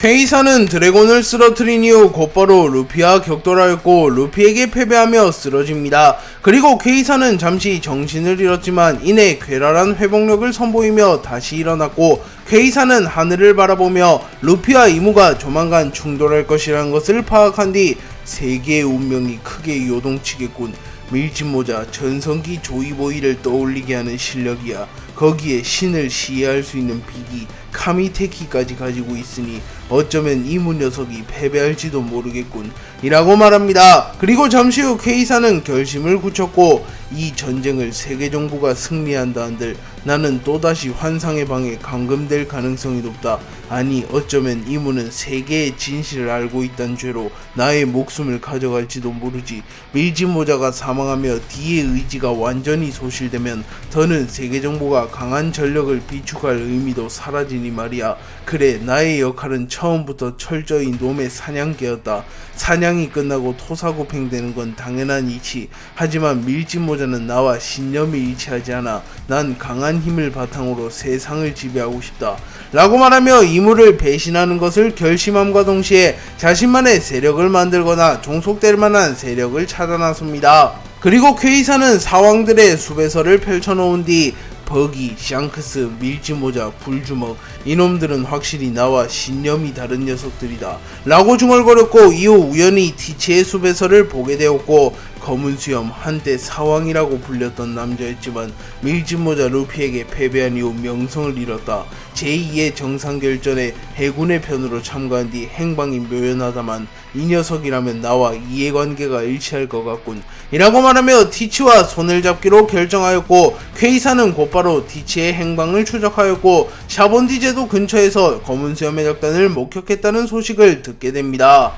케이사는 드래곤을 쓰러뜨린 이후 곧바로 루피와 격돌하였고 루피에게 패배하며 쓰러집니다. 그리고 케이사는 잠시 정신을 잃었지만 이내 괴랄한 회복력을 선보이며 다시 일어났고 케이사는 하늘을 바라보며 루피와 이무가 조만간 충돌할 것이라는 것을 파악한 뒤 세계의 운명이 크게 요동치겠군. 밀짚모자 전성기 조이보이를 떠올리게 하는 실력이야. 거기에 신을 시해할 수 있는 비기 카미테키까지 가지고 있으니 어쩌면 이문 녀석이 패배할지도 모르겠군 이라고 말합니다. 그리고 잠시 후 케이사는 결심을 굳혔고 이 전쟁을 세계정부가 승리한다 한들 나는 또다시 환상의 방에 감금될 가능성이 높다. 아니 어쩌면 이문은 세계의 진실을 알고 있다는 죄로 나의 목숨을 가져갈지도 모르지. 밀짚모자가 사망하며 D의 의지가 완전히 소실되면 더는 세계정부가 강한 전력을 비축할 의미도 사라지니 말이야. 그래, 나의 역할은 처음부터 철저히 놈의 사냥개였다. 사냥이 끝나고 토사구팽되는 건 당연한 이치. 하지만 밀짚모자는 나와 신념이 일치하지 않아. 난 강한 힘을 바탕으로 세상을 지배하고 싶다 라고 말하며 이무를 배신하는 것을 결심함과 동시에 자신만의 세력을 만들거나 종속될 만한 세력을 찾아 나섭니다. 그리고 퀘이사는 사왕들의 수배설을 펼쳐놓은 뒤 버기, 샹크스, 밀짚모자, 불주먹 이놈들은 확실히 나와 신념이 다른 녀석들이다 라고 중얼거렸고 이후 우연히 티치의 수배설을 보게 되었고 검은수염 한때 사왕이라고 불렸던 남자였지만 밀짚모자 루피에게 패배한 이후 명성을 잃었다. 제2의 정상결전에 해군의 편으로 참가한 뒤 행방이 묘연하다만 이 녀석이라면 나와 이해관계가 일치할 것 같군 이라고 말하며 티치와 손을 잡기로 결정하였고 퀘이사는 곧바로 티치의 행방을 추적하였고 샤본디제도 근처에서 검은수염의 적단을 목격했다는 소식을 듣게 됩니다.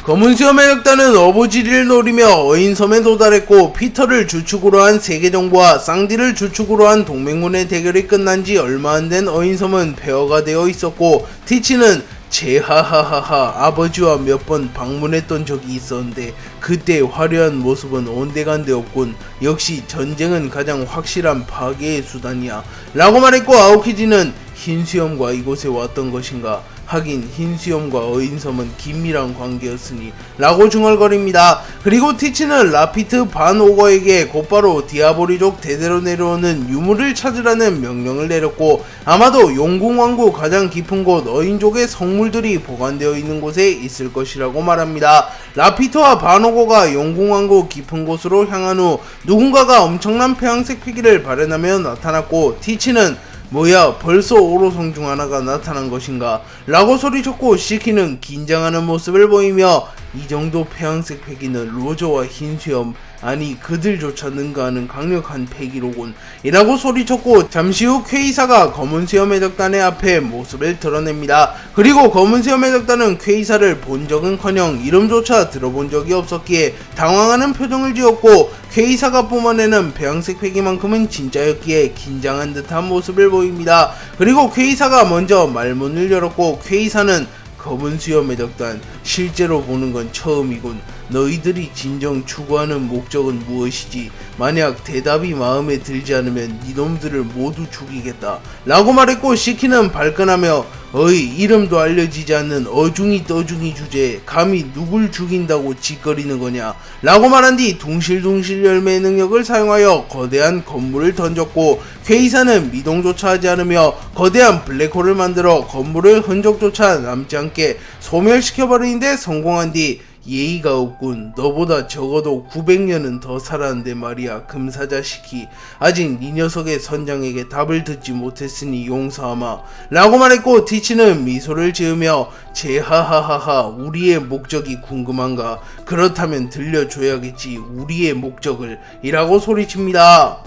검은수염의 적단은 어부지리를 노리며 어인섬에 도달했고 피터를 주축으로 한 세계정부와 쌍디를 주축으로 한 동맹군의 대결이 끝난 지 얼마 안 된 어인섬은 폐허가 되어 있었고 티치는 제하하하하 아버지와 몇 번 방문했던 적이 있었는데 그때 화려한 모습은 온데간데 없군. 역시 전쟁은 가장 확실한 파괴의 수단이야 라고 말했고 아오키지는 흰수염과 이곳에 왔던 것인가? 하긴 흰수염과 어인섬은 긴밀한 관계였으니 라고 중얼거립니다. 그리고 티치는 라피트 반 오거에게 곧바로 디아보리족 대대로 내려오는 유물을 찾으라는 명령을 내렸고 아마도 용궁왕국 가장 깊은 곳 어인족의 성물들이 보관되어 있는 곳에 있을 것이라고 말합니다. 라피트와 반 오거가 용궁왕국 깊은 곳으로 향한 후 누군가가 엄청난 폐왕색 피기를 발현하며 나타났고 티치는 뭐야 벌써 오로성 중 하나가 나타난 것인가 라고 소리쳤고 시키는 긴장하는 모습을 보이며 이 정도 폐왕색 패기는 로저와 흰수염 아니 그들조차 능가하는 강력한 패기로군 이라고 소리쳤고 잠시 후 퀘이사가 검은수염의 적단의 앞에 모습을 드러냅니다. 그리고 검은수염의 적단은 퀘이사를 본 적은커녕 이름조차 들어본 적이 없었기에 당황하는 표정을 지었고 퀘이사가 뿜어내는 폐왕색 패기만큼은 진짜였기에 긴장한 듯한 모습을 보입니다. 그리고 퀘이사가 먼저 말문을 열었고 퀘이사는 검은수염의 적단 실제로 보는 건 처음이군. 너희들이 진정 추구하는 목적은 무엇이지? 만약 대답이 마음에 들지 않으면 이놈들을 모두 죽이겠다 라고 말했고 시키는 발끈하며 어이 이름도 알려지지 않는 어중이 떠중이 주제에 감히 누굴 죽인다고 짓거리는 거냐 라고 말한 뒤 둥실둥실 열매의 능력을 사용하여 거대한 건물을 던졌고 퀘이사는 미동조차 하지 않으며 거대한 블랙홀을 만들어 건물을 흔적조차 남지 않게 소멸시켜버리는데 성공한 뒤 예의가 없군. 너보다 적어도 900년은 더 살았는데 말이야. 금사자시키 아직 네 녀석의 선장에게 답을 듣지 못했으니 용서하마 라고 말했고 티치는 미소를 지으며 제하하하하 우리의 목적이 궁금한가? 그렇다면 들려줘야겠지 우리의 목적을 이라고 소리칩니다.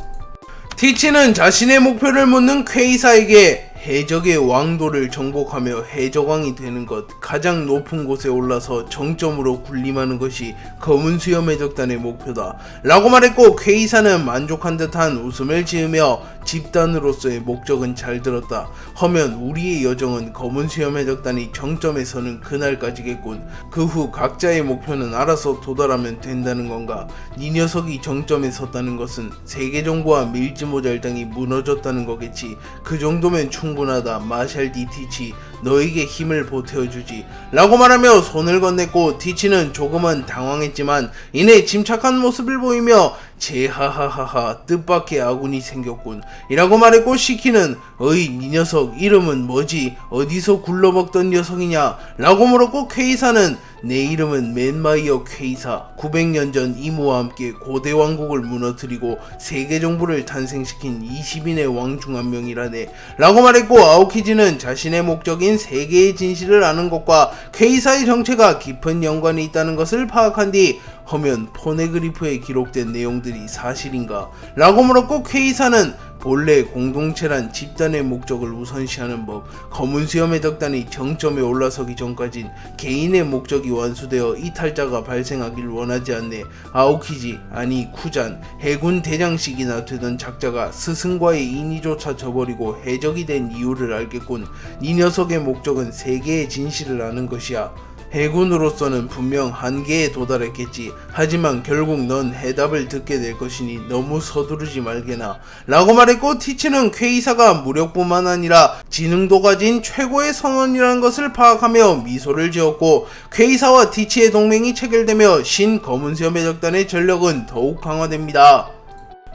티치는 자신의 목표를 묻는 퀘이사에게 해적의 왕도를 정복하며 해적왕이 되는 것, 가장 높은 곳에 올라서 정점으로 군림하는 것이 검은수염 해적단의 목표다 라고 말했고 퀘이사는 만족한 듯한 웃음을 지으며 집단으로서의 목적은 잘 들었다. 허면 우리의 여정은 검은 수염 해적단이 정점에 서는 그날까지겠군. 그 후 각자의 목표는 알아서 도달하면 된다는 건가? 네 녀석이 정점에 섰다는 것은 세계정부와 밀지 모잘당이 무너졌다는 거겠지. 그 정도면 충분하다. 마샬 디 티치, 너에게 힘을 보태어주지 라고 말하며 손을 건넸고, 티치는 조금은 당황했지만 이내 침착한 모습을 보이며 제하하하하, 뜻밖의 아군이 생겼군 이라고 말했고, 시키는 어이 니 녀석 이름은 뭐지? 어디서 굴러먹던 녀석이냐? 라고 물었고, 퀘이사는 내 이름은 맨마이어 퀘이사, 900년 전 이무와 함께 고대 왕국을 무너뜨리고 세계 정부를 탄생시킨 20인의 왕 중 한 명이라네 라고 말했고, 아오키지는 자신의 목적인 세계의 진실을 아는 것과 퀘이사의 정체가 깊은 연관이 있다는 것을 파악한 뒤 허면 포네그리프에 기록된 내용들이 사실인가? 라고 물었고, 퀘이사는 본래 공동체란 집단의 목적을 우선시하는 법, 검은 수염 해적단이 정점에 올라서기 전까진 개인의 목적이 완수되어 이탈자가 발생하길 원하지 않네. 아오키지, 아니 쿠잔, 해군 대장식이나 되던 작자가 스승과의 인의조차 저버리고 해적이 된 이유를 알겠군. 이 녀석의 목적은 세계의 진실을 아는 것이야. 해군으로서는 분명 한계에 도달했겠지. 하지만 결국 넌 해답을 듣게 될 것이니 너무 서두르지 말게나 라고 말했고, 티치는 퀘이사가 무력뿐만 아니라 지능도 가진 최고의 선원이라는 것을 파악하며 미소를 지었고, 퀘이사와 티치의 동맹이 체결되며 신 검은수염 해적단의 전력은 더욱 강화됩니다.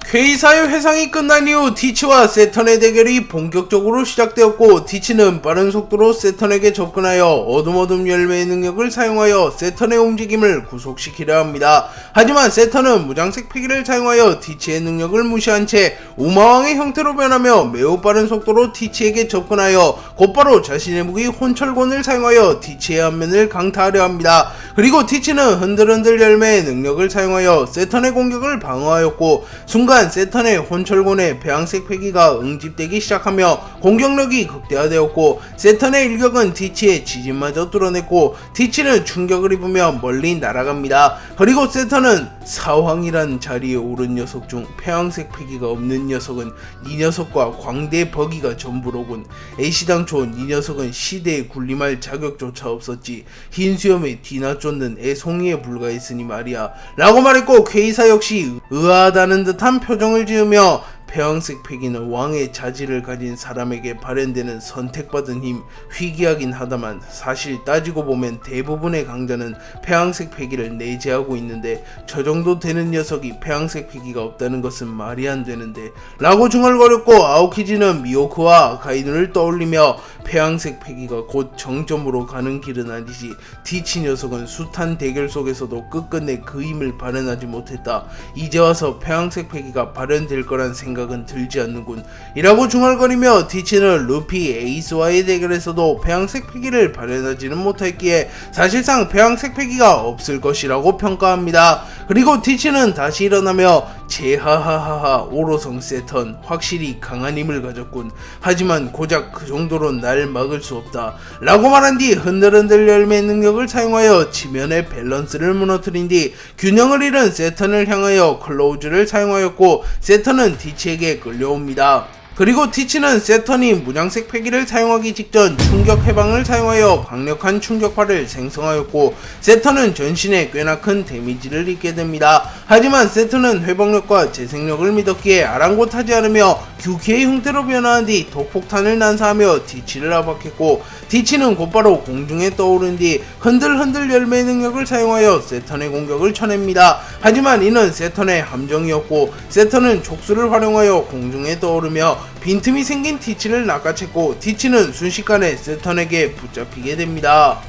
퀘이사의 회상이 끝난 이후 티치와 세턴의 대결이 본격적으로 시작되었고, 티치는 빠른 속도로 세턴에게 접근하여 어둠 열매의 능력을 사용하여 세턴의 움직임을 구속시키려 합니다. 하지만 세턴은 무장색 패기를 사용하여 티치의 능력을 무시한 채 우마왕의 형태로 변하며 매우 빠른 속도로 티치에게 접근하여 곧바로 자신의 무기 혼철곤을 사용하여 티치의 안면을 강타하려 합니다. 그리고 티치는 흔들흔들 열매의 능력을 사용하여 세턴의 공격을 방어하였고, 순간 세턴의 혼철곤의 배양색 패기가 응집되기 시작하며 공격력이 극대화되었고, 세턴의 일격은 티치의 지진마저 뚫어냈고, 티치는 충격을 입으며 멀리 날아갑니다. 그리고 세턴은 사황이란 자리에 오른 녀석 중 폐왕색 패기가 없는 녀석은 이 녀석과 광대 버기가 전부로군. 애시당초 이 녀석은 시대에 군림할 자격조차 없었지. 흰 수염에 뒤나 쫓는 애송이에 불과했으니 말이야 라고 말했고, 퀘이사 역시 의아하다는 듯한 표정을 지으며 폐왕색 패기는 왕의 자질을 가진 사람에게 발현되는 선택받은 힘, 희귀하긴 하다만 사실 따지고 보면 대부분의 강자는 폐왕색 패기를 내재하고 있는데 저 정도 되는 녀석이 폐왕색 패기가 없다는 것은 말이 안 되는데 라고 중얼거렸고, 아오키지는 미호크와 아카이누를 떠올리며 폐왕색 패기가 곧 정점으로 가는 길은 아니지. 티치 녀석은 숱한 대결 속에서도 끝끝내 그 힘을 발현하지 못했다. 이제 와서 폐왕색 패기가 발현될 거란 생각은 들지 않는군 이라고 중얼거리며, 티치는 루피 에이스와의 대결에서도 폐왕색 패기를 발현하지는 못했기에 사실상 폐왕색 패기가 없을 것이라고 평가합니다. 그리고 티치는 다시 일어나며 제하하하하, 오로성 세턴 확실히 강한 힘을 가졌군. 하지만 고작 그 정도로 날 막을 수 없다 라고 말한 뒤 흔들흔들 열매의 능력을 사용하여 지면의 밸런스를 무너뜨린 뒤 균형을 잃은 세턴을 향하여 클로우즈를 사용하였고, 세턴은 티치에게 끌려옵니다. 그리고 티치는 세턴이 무장색 패기를 사용하기 직전 충격 해방을 사용하여 강력한 충격파를 생성하였고, 세턴은 전신에 꽤나 큰 데미지를 입게 됩니다. 하지만 세턴은 회복력과 재생력을 믿었기에 아랑곳하지 않으며 규키의 형태로 변화한 뒤 독폭탄을 난사하며 티치를 압박했고, 티치는 곧바로 공중에 떠오른 뒤 흔들흔들 열매의 능력을 사용하여 세턴의 공격을 쳐냅니다. 하지만 이는 세턴의 함정이었고, 세턴은 촉수를 활용하여 공중에 떠오르며 빈틈이 생긴 티치를 낚아챘고, 티치는 순식간에 세턴에게 붙잡히게 됩니다.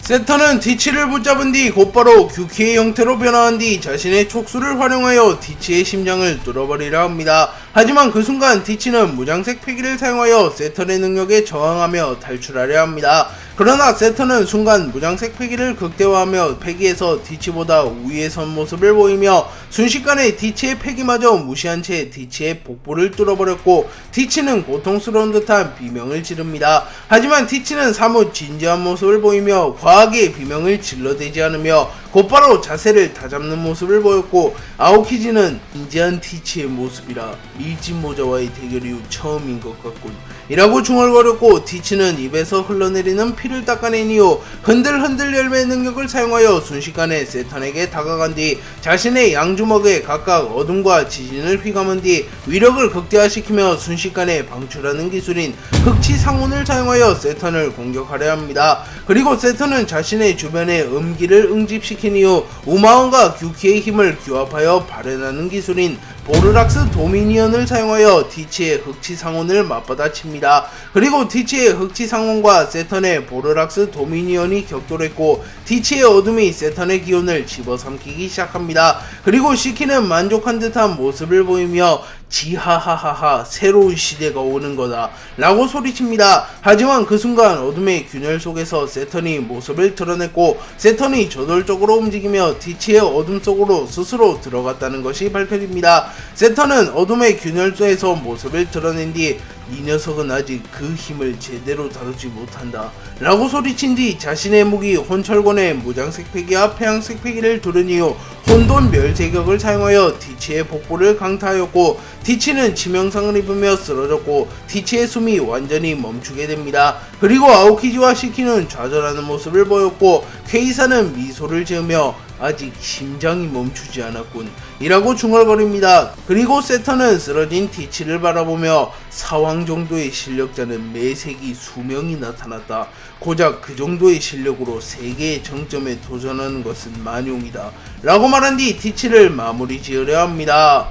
세턴은 티치를 붙잡은 뒤 곧바로 규키의 형태로 변화한 뒤 자신의 촉수를 활용하여 티치의 심장을 뚫어버리려 합니다. 하지만 그 순간 티치는 무장색 패기를 사용하여 세턴의 능력에 저항하며 탈출하려 합니다. 그러나 세턴은 순간 무장색 패기를 극대화하며 패기에서 티치보다 우위에 선 모습을 보이며 순식간에 티치의 패기마저 무시한 채 티치의 복부를 뚫어버렸고, 티치는 고통스러운 듯한 비명을 지릅니다. 하지만 티치는 사뭇 진지한 모습을 보이며 과하게 비명을 질러대지 않으며 곧바로 자세를 다잡는 모습을 보였고, 아오키지는 인지한 티치의 모습이라 밀짚 모자와의 대결 이후 처음인 것 같군 이라고 중얼거렸고, 티치는 입에서 흘러내리는 피를 닦아낸 이후 흔들흔들 열매의 능력을 사용하여 순식간에 세턴에게 다가간 뒤 자신의 양주먹에 각각 어둠과 지진을 휘감은 뒤 위력을 극대화시키며 순식간에 방출하는 기술인 흑치상혼을 사용하여 세턴을 공격하려 합니다. 그리고 세턴은 자신의 주변에 음기를 응집시킨 이후 우마원과 규키의 힘을 규합하여 발현하는 기술인 보르락스 도미니언을 사용하여 티치의 흑치상혼을 맞받아칩니다. 그리고 티치의 흑치상혼과 세턴의 보르락스 도미니언이 격돌했고, 티치의 어둠이 세턴의 기운을 집어삼키기 시작합니다. 그리고 시키는 만족한 듯한 모습을 보이며 지하하하하 새로운 시대가 오는 거다 라고 소리칩니다. 하지만 그 순간 어둠의 균열 속에서 세턴이 모습을 드러냈고, 세턴이 저돌적으로 움직이며 티치의 어둠 속으로 스스로 들어갔다는 것이 밝혀집니다. 세턴은 어둠의 균열 속에서 모습을 드러낸 뒤 이 녀석은 아직 그 힘을 제대로 다루지 못한다 라고 소리친 뒤 자신의 무기 혼철권의 무장색 패기와 폐양색 패기를 두른 이후 혼돈 멸세격을 사용하여 티치의 복부를 강타하였고, 티치는 치명상을 입으며 쓰러졌고 티치의 숨이 완전히 멈추게 됩니다. 그리고 아오키지와 시키는 좌절하는 모습을 보였고, 케이사는 미소를 지으며 아직 심장이 멈추지 않았군 이라고 중얼거립니다. 그리고 세턴은 쓰러진 티치를 바라보며 사왕 정도의 실력자는 매색이 수명이 나타났다. 고작 그 정도의 실력으로 세계의 정점에 도전하는 것은 만용이다 라고 말한 뒤 티치를 마무리 지으려 합니다.